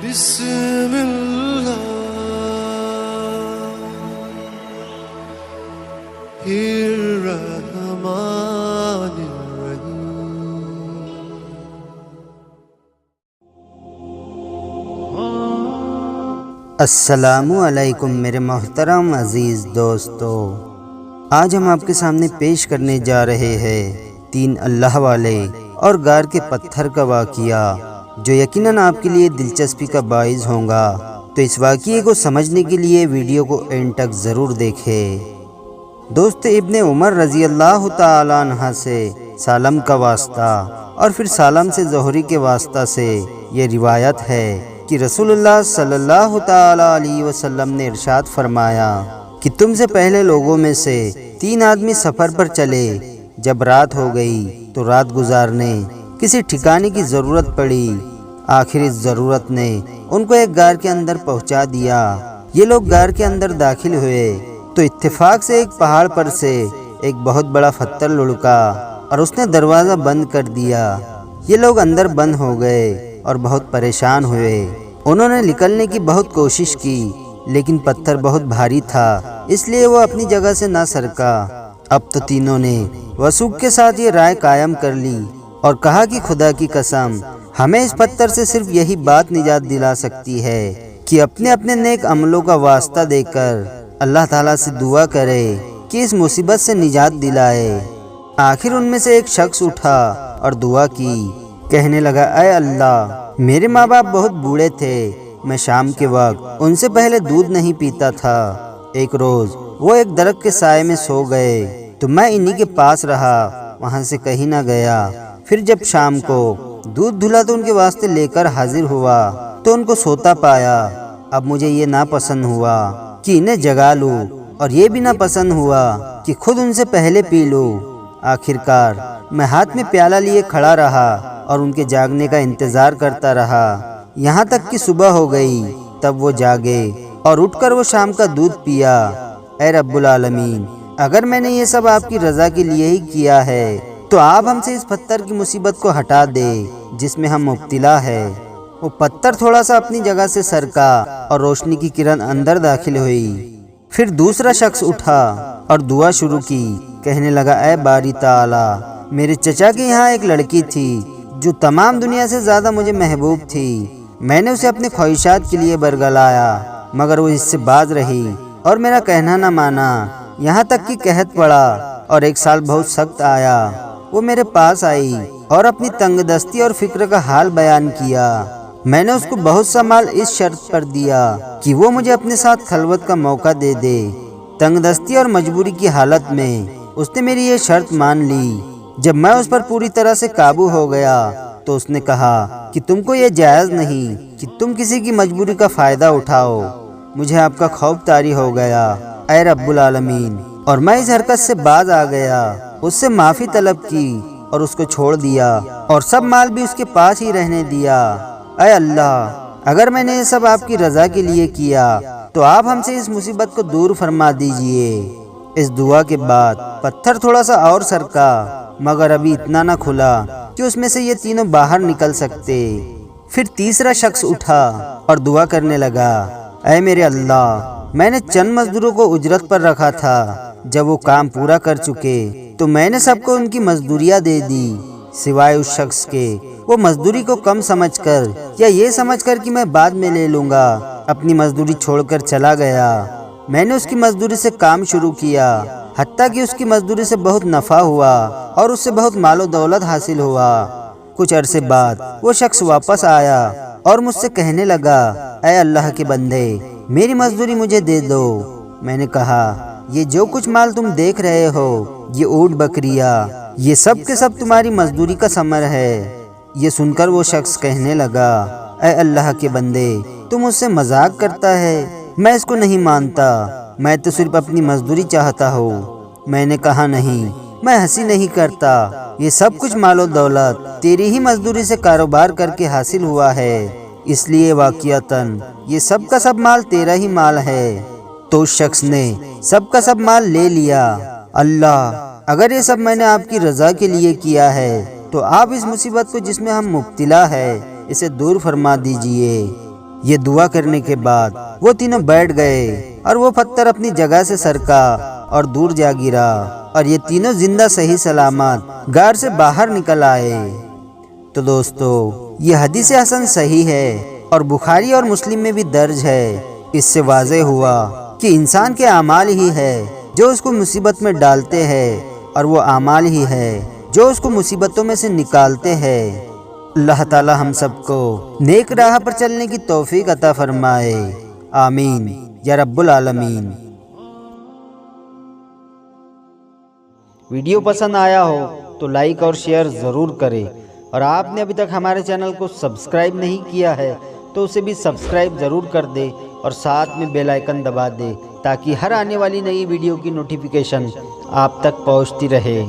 بسم اللہ الرحمن الرحیم۔ السلام علیکم میرے محترم عزیز دوستو، آج ہم آپ کے سامنے پیش کرنے جا رہے ہیں 3 اللہ والے اور غار کے پتھر کا واقعہ، جو یقیناً آپ کے لیے دلچسپی کا باعث ہوگا۔ تو اس واقعے کو سمجھنے کے لیے ویڈیو کو اینڈ تک ضرور دیکھیں۔ دوست، ابن عمر رضی اللہ تعالیٰ عنہ سے سالم کا واسطہ اور پھر سالم سے زہری کے واسطہ سے یہ روایت ہے کہ رسول اللہ صلی اللہ تعالیٰ علیہ وسلم نے ارشاد فرمایا کہ تم سے پہلے لوگوں میں سے 3 آدمی سفر پر چلے، جب رات ہو گئی تو رات گزارنے کسی ٹھکانے کی ضرورت پڑی، آخر اس ضرورت نے ان کو ایک غار کے اندر پہنچا دیا۔ یہ لوگ غار کے اندر داخل ہوئے تو اتفاق سے ایک پہاڑ پر سے ایک بہت بڑا پتھر لڑکا اور اس نے دروازہ بند کر دیا۔ یہ لوگ اندر بند ہو گئے اور بہت پریشان ہوئے۔ انہوں نے نکلنے کی بہت کوشش کی، لیکن پتھر بہت بھاری تھا، اس لیے وہ اپنی جگہ سے نہ سرکا۔ اب تو تینوں نے وثوق کے ساتھ یہ رائے قائم کر لی اور کہا کہ خدا کی قسم، ہمیں اس پتھر سے صرف یہی بات نجات دلا سکتی ہے کہ اپنے اپنے نیک عملوں کا واسطہ دے کر اللہ تعالیٰ سے دعا کرے کہ اس مصیبت سے نجات دلائے۔ آخر ان میں سے ایک شخص اٹھا اور دعا کی، کہنے لگا، اے اللہ، میرے ماں باپ بہت بوڑھے تھے، میں شام کے وقت ان سے پہلے دودھ نہیں پیتا تھا۔ ایک روز وہ ایک درخت کے سائے میں سو گئے تو میں انہی کے پاس رہا، وہاں سے کہیں نہ گیا۔ پھر جب شام کو دودھ دھلا تو ان کے واسطے لے کر حاضر ہوا تو ان کو سوتا پایا۔ اب مجھے یہ ناپسند ہوا کہ انہیں جگا لوں، اور یہ بھی ناپسند ہوا کہ خود ان سے پہلے پی لوں۔ آخرکار میں ہاتھ میں پیالہ لیے کھڑا رہا اور ان کے جاگنے کا انتظار کرتا رہا، یہاں تک کہ صبح ہو گئی۔ تب وہ جاگے اور اٹھ کر وہ شام کا دودھ پیا۔ اے رب العالمین، اگر میں نے یہ سب آپ کی رضا کے لیے ہی کیا ہے تو آپ ہم سے اس پتھر کی مصیبت کو ہٹا دے جس میں ہم مبتلا ہے۔ وہ پتھر تھوڑا سا اپنی جگہ سے سرکا اور روشنی کی کرن اندر داخل ہوئی۔ پھر دوسرا شخص اٹھا اور دعا شروع کی، کہنے لگا، اے باری تعالی، میرے چچا کے یہاں ایک لڑکی تھی جو تمام دنیا سے زیادہ مجھے محبوب تھی۔ میں نے اسے اپنے خواہشات کے لیے برگلایا، مگر وہ اس سے باز رہی اور میرا کہنا نہ مانا، یہاں تک کہ قحط پڑا اور ایک سال بہت سخت آیا۔ وہ میرے پاس آئی اور اپنی تنگ دستی اور فکر کا حال بیان کیا۔ میں نے اس کو بہت سا مال اس شرط پر دیا کہ وہ مجھے اپنے ساتھ خلوت کا موقع دے دے۔ تنگ دستی اور مجبوری کی حالت میں اس نے میری یہ شرط مان لی۔ جب میں اس پر پوری طرح سے قابو ہو گیا تو اس نے کہا کہ تم کو یہ جائز نہیں کہ تم کسی کی مجبوری کا فائدہ اٹھاؤ۔ مجھے آپ کا خوف طاری ہو گیا، اے رب العالمین، اور میں اس حرکت سے باز آ گیا، اس سے معافی طلب کی اور اس کو چھوڑ دیا اور سب مال بھی اس کے پاس ہی رہنے دیا۔ اے اللہ، اگر میں نے یہ سب آپ کی رضا کے لیے کیا تو آپ ہم سے اس مصیبت کو دور فرما دیجئے۔ اس دعا کے بعد پتھر تھوڑا سا اور سرکا، مگر ابھی اتنا نہ کھلا کہ اس میں سے یہ تینوں باہر نکل سکتے۔ پھر تیسرا شخص اٹھا اور دعا کرنے لگا، اے میرے اللہ، میں نے چند مزدوروں کو اجرت پر رکھا تھا، جب وہ کام پورا کر چکے تو میں نے سب کو ان کی مزدوریاں دے دی، سوائے اس شخص کے۔ وہ مزدوری کو کم سمجھ کر یا یہ سمجھ کر کہ میں بعد میں لے لوں گا، اپنی مزدوری چھوڑ کر چلا گیا۔ میں نے اس کی مزدوری سے کام شروع کیا، حتیٰ کہ اس کی مزدوری سے بہت نفع ہوا اور اس سے بہت مال و دولت حاصل ہوا۔ کچھ عرصے بعد وہ شخص واپس آیا اور مجھ سے کہنے لگا، اے اللہ کے بندے، میری مزدوری مجھے دے دو۔ میں نے کہا، یہ جو کچھ مال تم دیکھ رہے ہو، یہ اونٹ بکریاں، یہ سب کے سب تمہاری مزدوری کا ثمر ہے۔ یہ سن کر وہ شخص کہنے لگا، اے اللہ کے بندے، تم مجھ سے مذاق کرتا ہے، میں اس کو نہیں مانتا، میں تو صرف اپنی مزدوری چاہتا ہوں۔ میں نے کہا، نہیں، میں ہنسی نہیں کرتا، یہ سب کچھ مال و دولت تیری ہی مزدوری سے کاروبار کر کے حاصل ہوا ہے، اس لیے واقعتاً یہ سب کا سب مال تیرا ہی مال ہے۔ تو اس شخص نے سب کا سب مال لے لیا۔ اللہ، اگر یہ سب میں نے آپ کی رضا کے لیے کیا ہے تو آپ اس مصیبت کو جس میں ہم مبتلا ہے اسے دور فرما دیجئے۔ یہ دعا کرنے کے بعد وہ تینوں بیٹھ گئے اور وہ پتھر اپنی جگہ سے سرکا اور دور جا گرا اور یہ تینوں زندہ صحیح سلامت غار سے باہر نکل آئے۔ تو دوستو یہ حدیث حسن صحیح ہے اور بخاری اور مسلم میں بھی درج ہے۔ اس سے واضح ہوا کہ انسان کے اعمال ہی ہے جو اس کو مصیبت میں ڈالتے ہیں اور وہ اعمال ہی ہے جو اس کو مصیبتوں میں سے نکالتے ہیں۔ اللہ تعالی ہم سب کو نیک راہ پر چلنے کی توفیق عطا فرمائے، آمین یا رب العالمین۔ ویڈیو پسند آیا ہو تو لائک اور شیئر ضرور کریں، اور آپ نے ابھی تک ہمارے چینل کو سبسکرائب نہیں کیا ہے تو اسے بھی سبسکرائب ضرور کر دے اور ساتھ میں بیل آئیکن دبا دے تاکہ ہر آنے والی نئی ویڈیو کی نوٹیفیکیشن آپ تک پہنچتی رہے۔